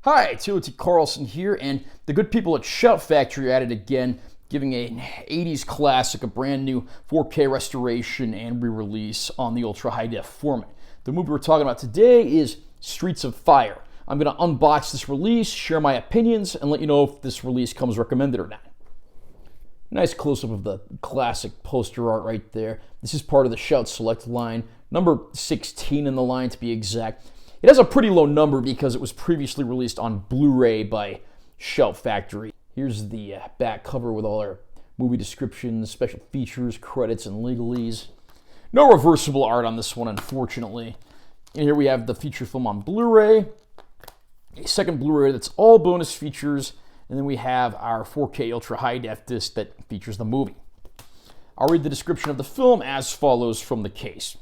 Hi, Timothy Carlson here, and the good people at Shout Factory are at it again, giving an 80s classic a brand new 4K restoration and re-release on the ultra high def format. The movie we're talking about today is Streets of Fire. I'm going to unbox this release, share my opinions, and let you know if this release comes recommended or not. Nice close-up of the classic poster art right there. This is part of the Shout Select line, number 16 in the line to be exact. It has a pretty low number because it was previously released on Blu-ray by Shout Factory. Here's the back cover with all our movie descriptions, special features, credits, and legalese. No reversible art on this one, unfortunately. And here we have the feature film on Blu-ray, a second Blu-ray that's all bonus features, and then we have our 4K Ultra High Def disc that features the movie. I'll read the description of the film as follows from the case.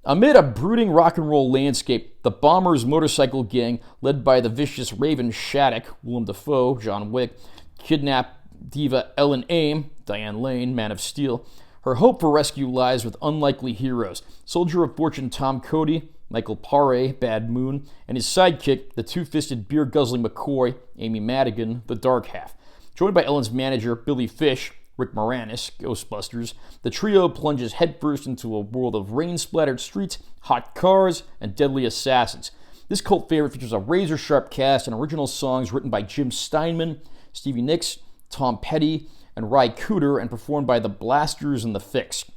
Amid a brooding rock and roll landscape, the Bombers motorcycle gang, led by the vicious Raven Shattuck, Willem Dafoe, John Wick, kidnap diva Ellen Aim, Diane Lane, Man of Steel. Her hope for rescue lies with unlikely heroes, Soldier of Fortune Tom Cody, Michael Paré, Bad Moon, and his sidekick, the two-fisted beer-guzzling McCoy, Amy Madigan, the Dark Half. Joined by Ellen's manager, Billy Fish, Rick Moranis, Ghostbusters, the trio plunges headfirst into a world of rain-splattered streets, hot cars, and deadly assassins. This cult favorite features a razor-sharp cast and original songs written by Jim Steinman, Stevie Nicks, Tom Petty, and Ry Cooder, and performed by the Blasters and the Fix.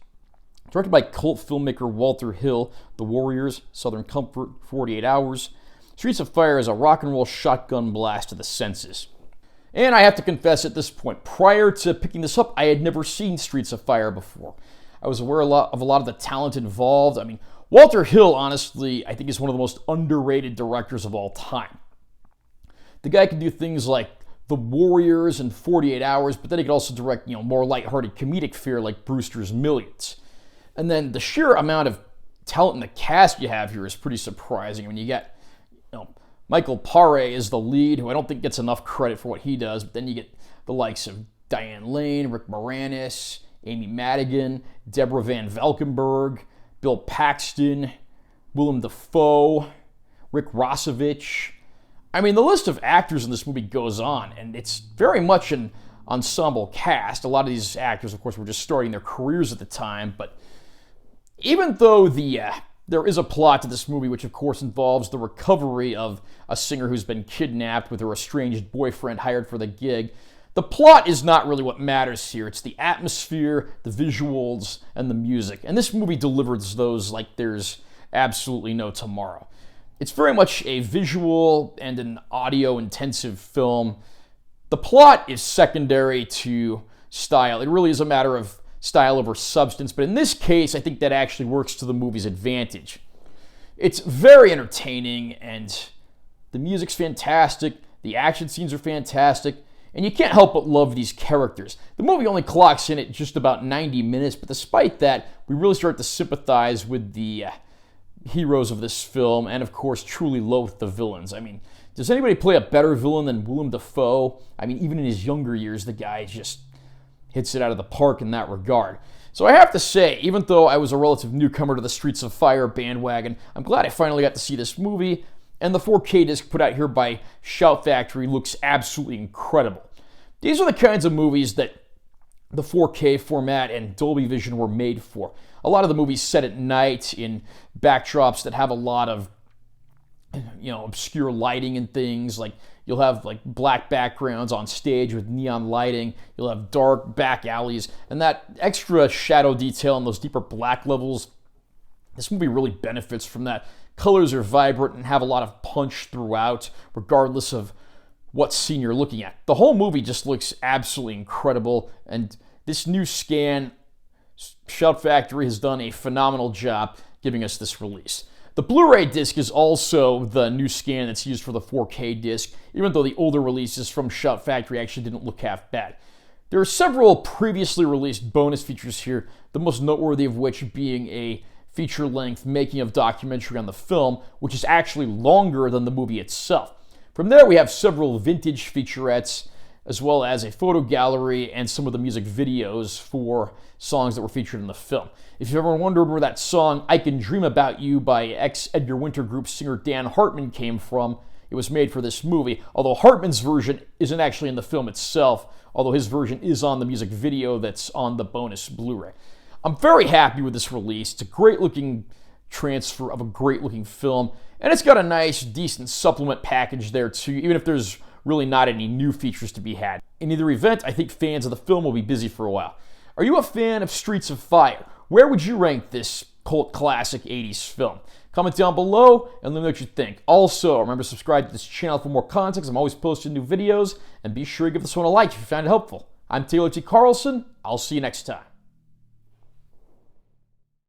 Directed by cult filmmaker Walter Hill, The Warriors, Southern Comfort, 48 Hours, Streets of Fire is a rock and roll shotgun blast to the senses. And I have to confess at this point, prior to picking this up, I had never seen Streets of Fire before. I was aware of a lot of the talent involved. I mean, Walter Hill, honestly, I think is one of the most underrated directors of all time. The guy can do things like The Warriors and 48 Hours, but then he could also direct, more lighthearted comedic fare like Brewster's Millions. And then the sheer amount of talent in the cast you have here is pretty surprising. I mean, you got, Michael Paré is the lead, who I don't think gets enough credit for what he does, but then you get the likes of Diane Lane, Rick Moranis, Amy Madigan, Deborah Van Valkenburg, Bill Paxton, Willem Dafoe, Rick Rossovich. I mean, the list of actors in this movie goes on, and it's very much an ensemble cast. A lot of these actors, of course, were just starting their careers at the time, but even though there is a plot to this movie, which of course involves the recovery of a singer who's been kidnapped with her estranged boyfriend hired for the gig, the plot is not really what matters here. It's the atmosphere, the visuals, and the music. And this movie delivers those like there's absolutely no tomorrow. It's very much a visual and an audio-intensive film. The plot is secondary to style. It really is a matter of style over substance, but in this case, I think that actually works to the movie's advantage. It's very entertaining, and the music's fantastic, the action scenes are fantastic, and you can't help but love these characters. The movie only clocks in at just about 90 minutes, but despite that, we really start to sympathize with the heroes of this film, and of course, truly loathe the villains. I mean, does anybody play a better villain than Willem Dafoe? I mean, even in his younger years, the guy just hits it out of the park in that regard. So I have to say, even though I was a relative newcomer to the Streets of Fire bandwagon, I'm glad I finally got to see this movie, and the 4K disc put out here by Shout Factory looks absolutely incredible. These are the kinds of movies that the 4K format and Dolby Vision were made for. A lot of the movies set at night in backdrops that have a lot of obscure lighting and things. Like you'll have like black backgrounds on stage with neon lighting. You'll have dark back alleys, and that extra shadow detail in those deeper black levels. This movie really benefits from that. Colors are vibrant and have a lot of punch throughout, regardless of what scene you're looking at. The whole movie just looks absolutely incredible, and this new scan, Shout Factory has done a phenomenal job giving us this release. The Blu-ray disc is also the new scan that's used for the 4K disc, even though the older releases from Shout Factory actually didn't look half bad. There are several previously released bonus features here, the most noteworthy of which being a feature-length making-of documentary on the film, which is actually longer than the movie itself. From there, we have several vintage featurettes, as well as a photo gallery and some of the music videos for songs that were featured in the film. If you've ever wondered where that song I Can Dream About You by ex-Edgar Winter Group singer Dan Hartman came from, it was made for this movie, although Hartman's version isn't actually in the film itself, although his version is on the music video that's on the bonus Blu-ray. I'm very happy with this release. It's a great-looking transfer of a great-looking film, and it's got a nice, decent supplement package there too, even if there's really not any new features to be had. In either event, I think fans of the film will be busy for a while. Are you a fan of Streets of Fire? Where would you rank this cult classic 80s film? Comment down below and let me know what you think. Also, remember to subscribe to this channel for more content, 'cause I'm always posting new videos, and be sure to give this one a like if you found it helpful. I'm Taylor T. Carlson. I'll see you next time.